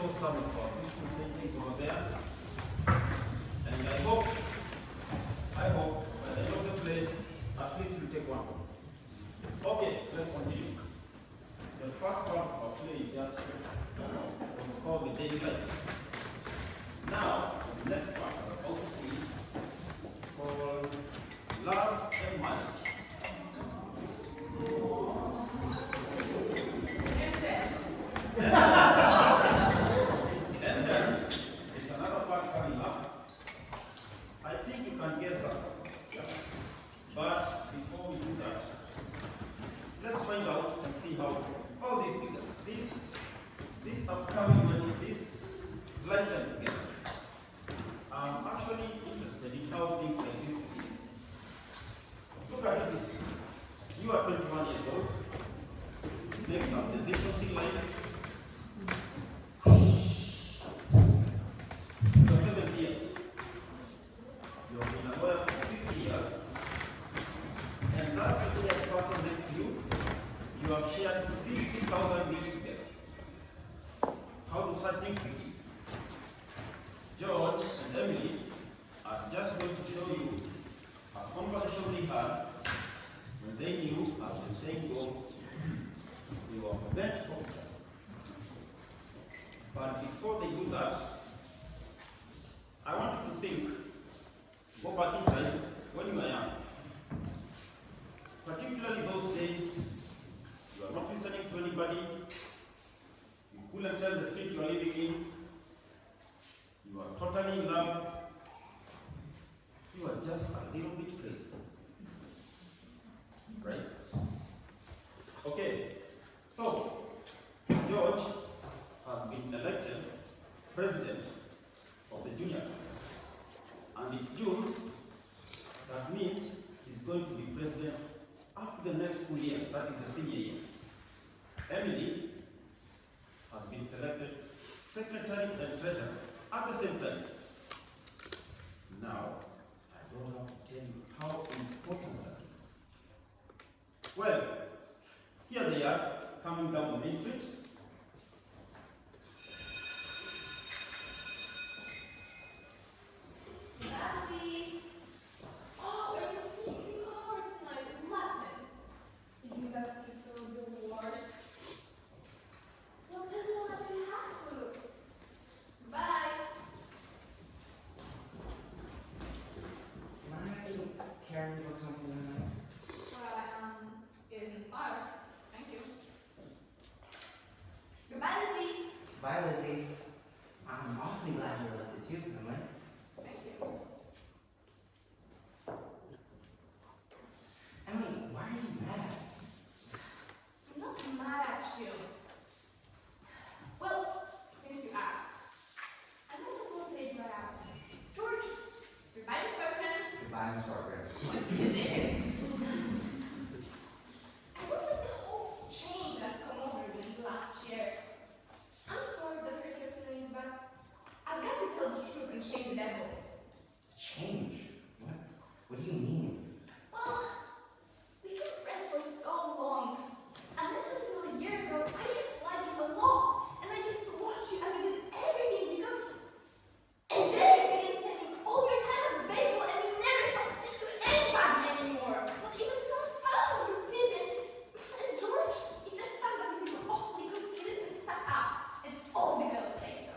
show some of our beautiful paintings over there. And I hope, by the end of the play, at least you take one. Okay, let's continue. The first part of our play just was called the daily life. Now, the next part we're about to see is called love and marriage. And then there's another part coming up. I think you can guess that also. Yeah? But before we do that, let's find out and see how all these began. This upcoming this lifetime together. I'm actually interested in how things like this begin. Look at it this way. You are 21 years old. You make some decisions in life. You're 70 years. You've been aware for 50 years. And that particular person next to you, you have shared 50,000 years together. How do such things begin? George and Emily are just going to show you a conversation they had when they knew at the same goal they were meant for each other. But before they do that, I want you to think, go back in time when you were young. Particularly those days, you are not listening to anybody, you couldn't tell the street you are living in, you are totally in love, you are just a little bit crazy. Right? Okay, so George has been elected president of the junior class. And it's June, that means he's going to be president up to the next school year, that is the senior year. Emily has been selected secretary and treasurer at the same time. Now, I don't have to tell you how important that is. Well, here they are, coming down the main street. Bye, Lizzie. I'm awfully glad you're elected too, Emily. Thank you. Emily, why are you mad? I'm not mad at you. Well, since you asked, I might as well say it right out. George, goodbye, Miss Bergman. Goodbye, Miss Parker. What is it? I don't like the whole change that's come over me last year. I'm sorry that hurts your feelings, but I've got to tell the truth and shame the devil. Change? What do you mean? Well, we've been friends for so long. And then until a year ago, I used to like you a lot. And I used to watch you as you did everything because... And then you began spending all your time at baseball and you never stopped to speak to anybody anymore. Not even to my phone, you didn't. And George, it's a fact that you were awfully conceited and stuck up. And all the girls say so.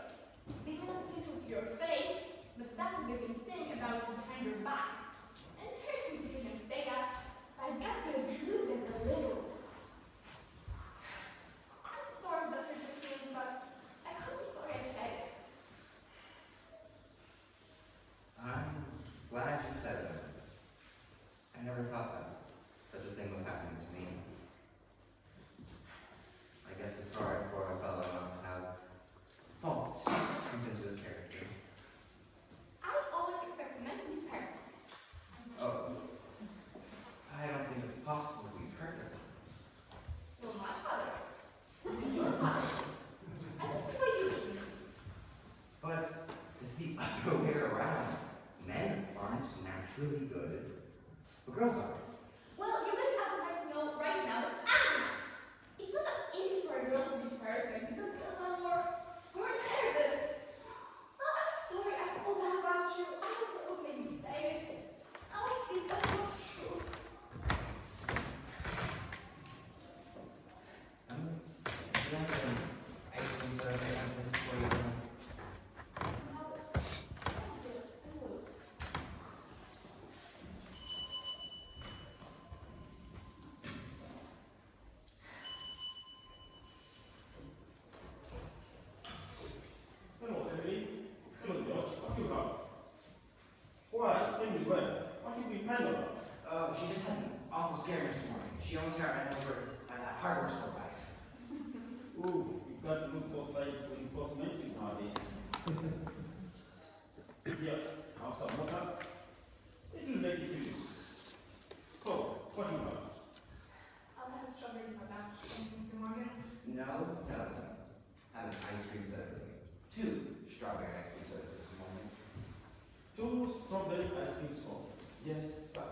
They may not say so to your face, but that's what they've been saying about you behind your back. And it hurts me to hear them say that, but I've got to agree with them a little. I'm sorry that hurts your feelings, but I can't be sorry I said it. I'm glad you said that. I never thought that such a thing was happening to me. I guess it's hard for a fellow not to have faults creep into his character. I always expect men to be perfect. Oh, I don't think it's possible to be perfect. Well, my father is. And your father is. I don't see why you shouldn't. But it's the other way around. Men aren't naturally good, but girls are. Well, you might have to right now that I'm not. It's not as easy for a girl to be perfect because girls are more intelligent. Here, have some water. It will make you feel good. So, what do you have? I'll have a strawberry soda. Thank you, Mr. Morgan. No. Have an ice cream soda. 2 strawberry ice cream sodas this morning. 2 strawberry ice cream sodas. Yes, sir.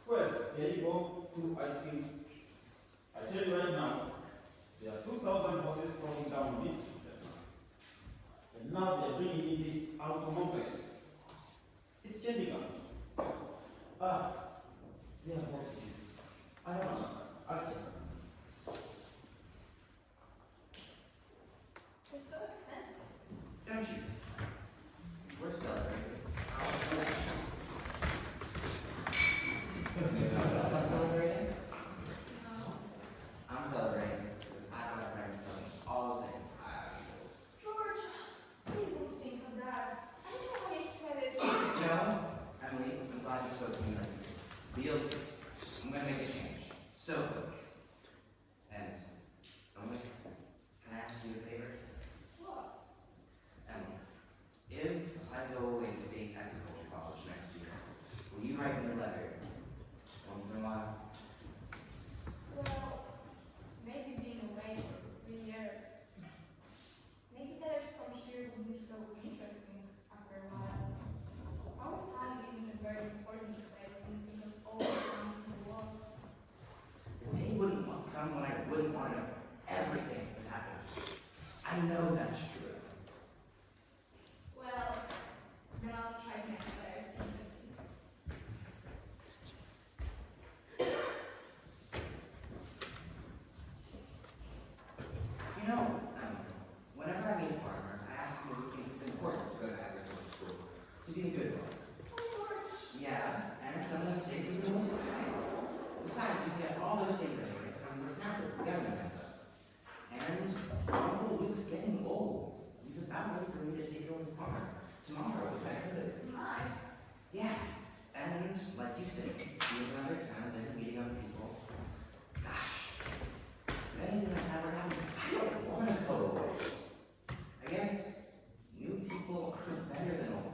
Well, here you go, 2 ice cream. I tell you right now, there are 2,000 buses crossing down this street right now. And now they're bringing in this automobiles. It's changing up. There are buses. I have another. I'll check. They're so expensive. Don't you? We're celebrating. You know what else I'm celebrating? No. I'm celebrating because I got a friend to tell me all the things I have to do. George, please don't think of that. I don't know why you said it. No, Emily, I'm glad you spoke to me. You'll see. I'm gonna make a change. So quick. And, Emily, can I ask you a favor? What? Emily, if I go away to state agriculture college next year, will you write me a letter once in a while? Well, maybe being away for 3 years. Maybe letters from here would be so interesting after a while. Our town isn't a very important place when you think of all the towns in the world. The day wouldn't come when I wouldn't want to know everything that happens. I know that's true. Well, then I'll try to make letters interesting. You know, whenever I meet a farmer, I ask him if he thinks it's important to go to agriculture school, to be a good one. Oh, George. Yeah, and sometimes it takes a little time. Besides, you get all those things anyway that come with habits the government has us. And Uncle Luke's getting old. He's about ready for me to take over the farm tomorrow if I could. My. Yeah, and like you said, being in other towns and meeting other people. Gosh, if anything like that were happening, I don't want to go away. I guess new people are better than old.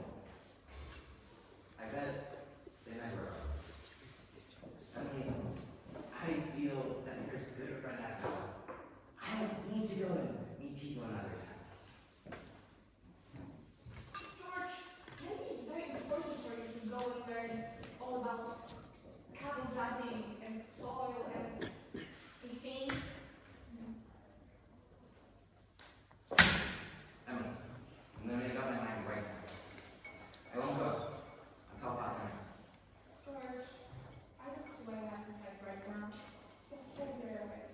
I bet they never are. I mean, I feel that you're as good a friend as ever. I don't need to go and meet people in other towns. George, maybe it's very important for you to go and learn all about cattle judging and soil and things. Emily, I'm gonna make up my mind right now. I won't go until about time. George, I don't see why I'm inside right now. It's a whole year away.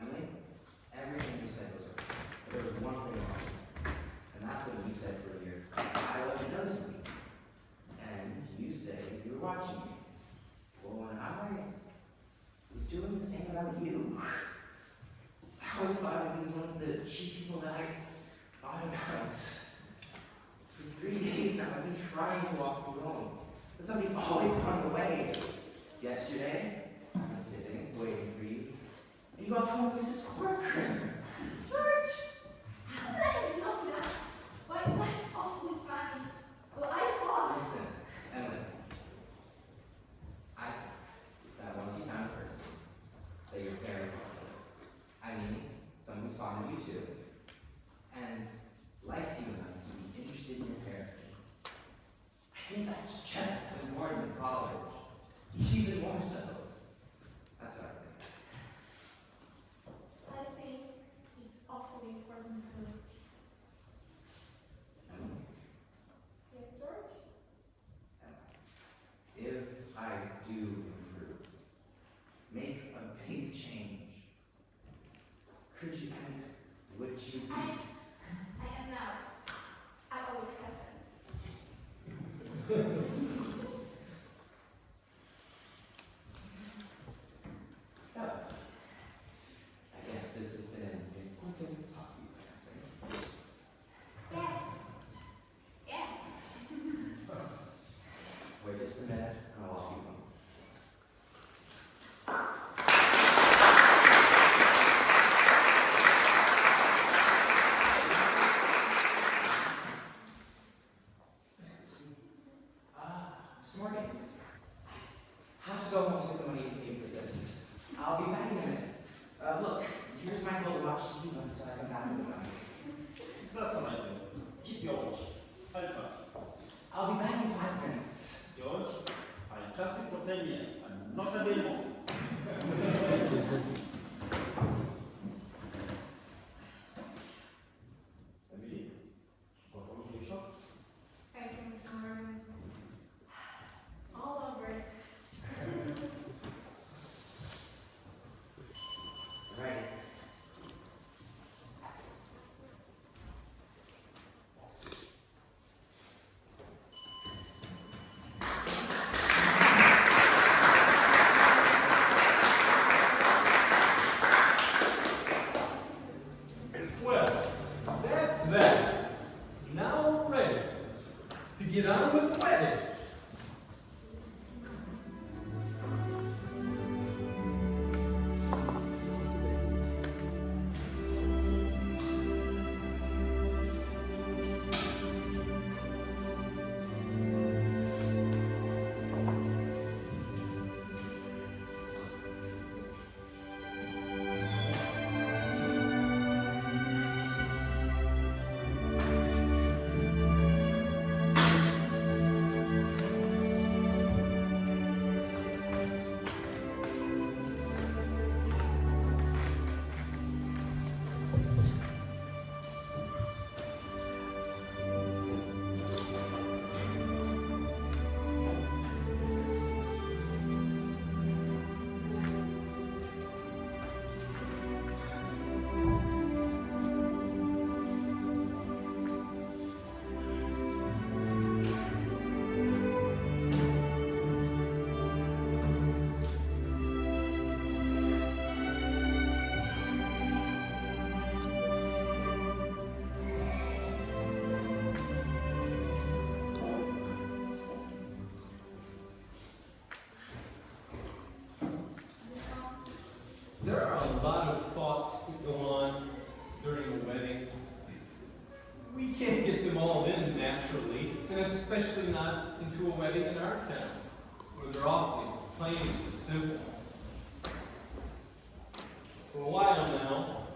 Emily, everything you said was right. But there was one thing wrong. And that's what you said for a year. I wasn't noticing you. And you said you were watching me. Well, when I was doing the same about you, I always thought he was one of the cheap people that I thought about. For 3 days now, I've been trying to walk you home. But something always got away. Yesterday, I was sitting, waiting for you. And you got told Mrs. Corcoran. George, how did I have known that? Why, that's awfully funny. Well, I thought. Listen, Emily. I think that once you found a person that you're very fond of, I mean, someone who's fond of you too, and likes you enough to be interested in your parenting, I think that's just as important as college. Even more so. That's what I think. I think it's awfully important too. Emily, Yes, George? if I do improve, make a big change, could you and would you be? I am now. I always have been. So, I guess this There are a lot of thoughts that go on during a wedding. We can't get them all in naturally, and especially not into a wedding in our town, where they're awfully plain and simple. For a while now,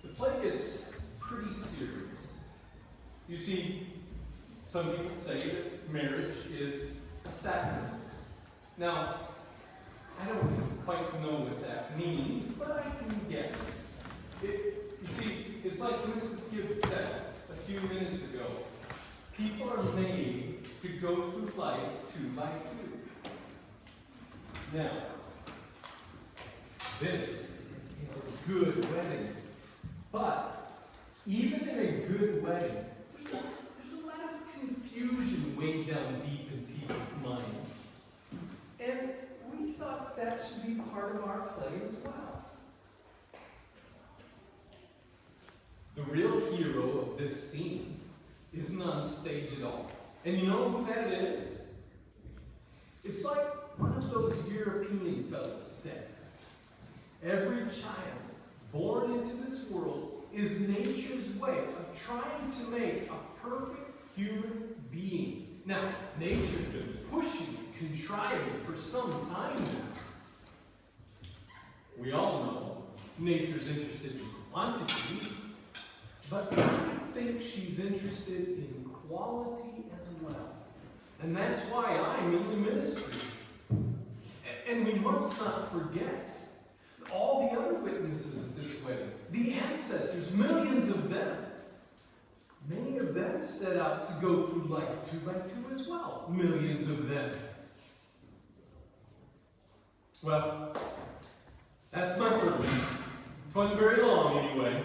the play gets pretty serious. You see, some people say that marriage is a sacrament. Now, I don't quite know what that means, but I can guess. You see, it's like Mrs. Gibbs said a few minutes ago. People are made to go through life 2 by 2. Now, this is a good wedding. But even in a good wedding, there's a lot of confusion way down deep in people's minds. And we thought that should be part of our play as well. The real hero of this scene isn't on stage at all. And you know who that is? It's like one of those European fellas said. Every child born into this world is nature's way of trying to make a perfect human being. Now, nature's been pushing, contriving for some time now. We all know nature's interested in quantity, but I think she's interested in quality as well. And that's why I'm in the ministry. And we must not forget all the other witnesses at this wedding, the ancestors, millions of them. Many of them set out to go through life 2 by 2 as well, millions of them. Well, that's my sermon. It wasn't very long anyway.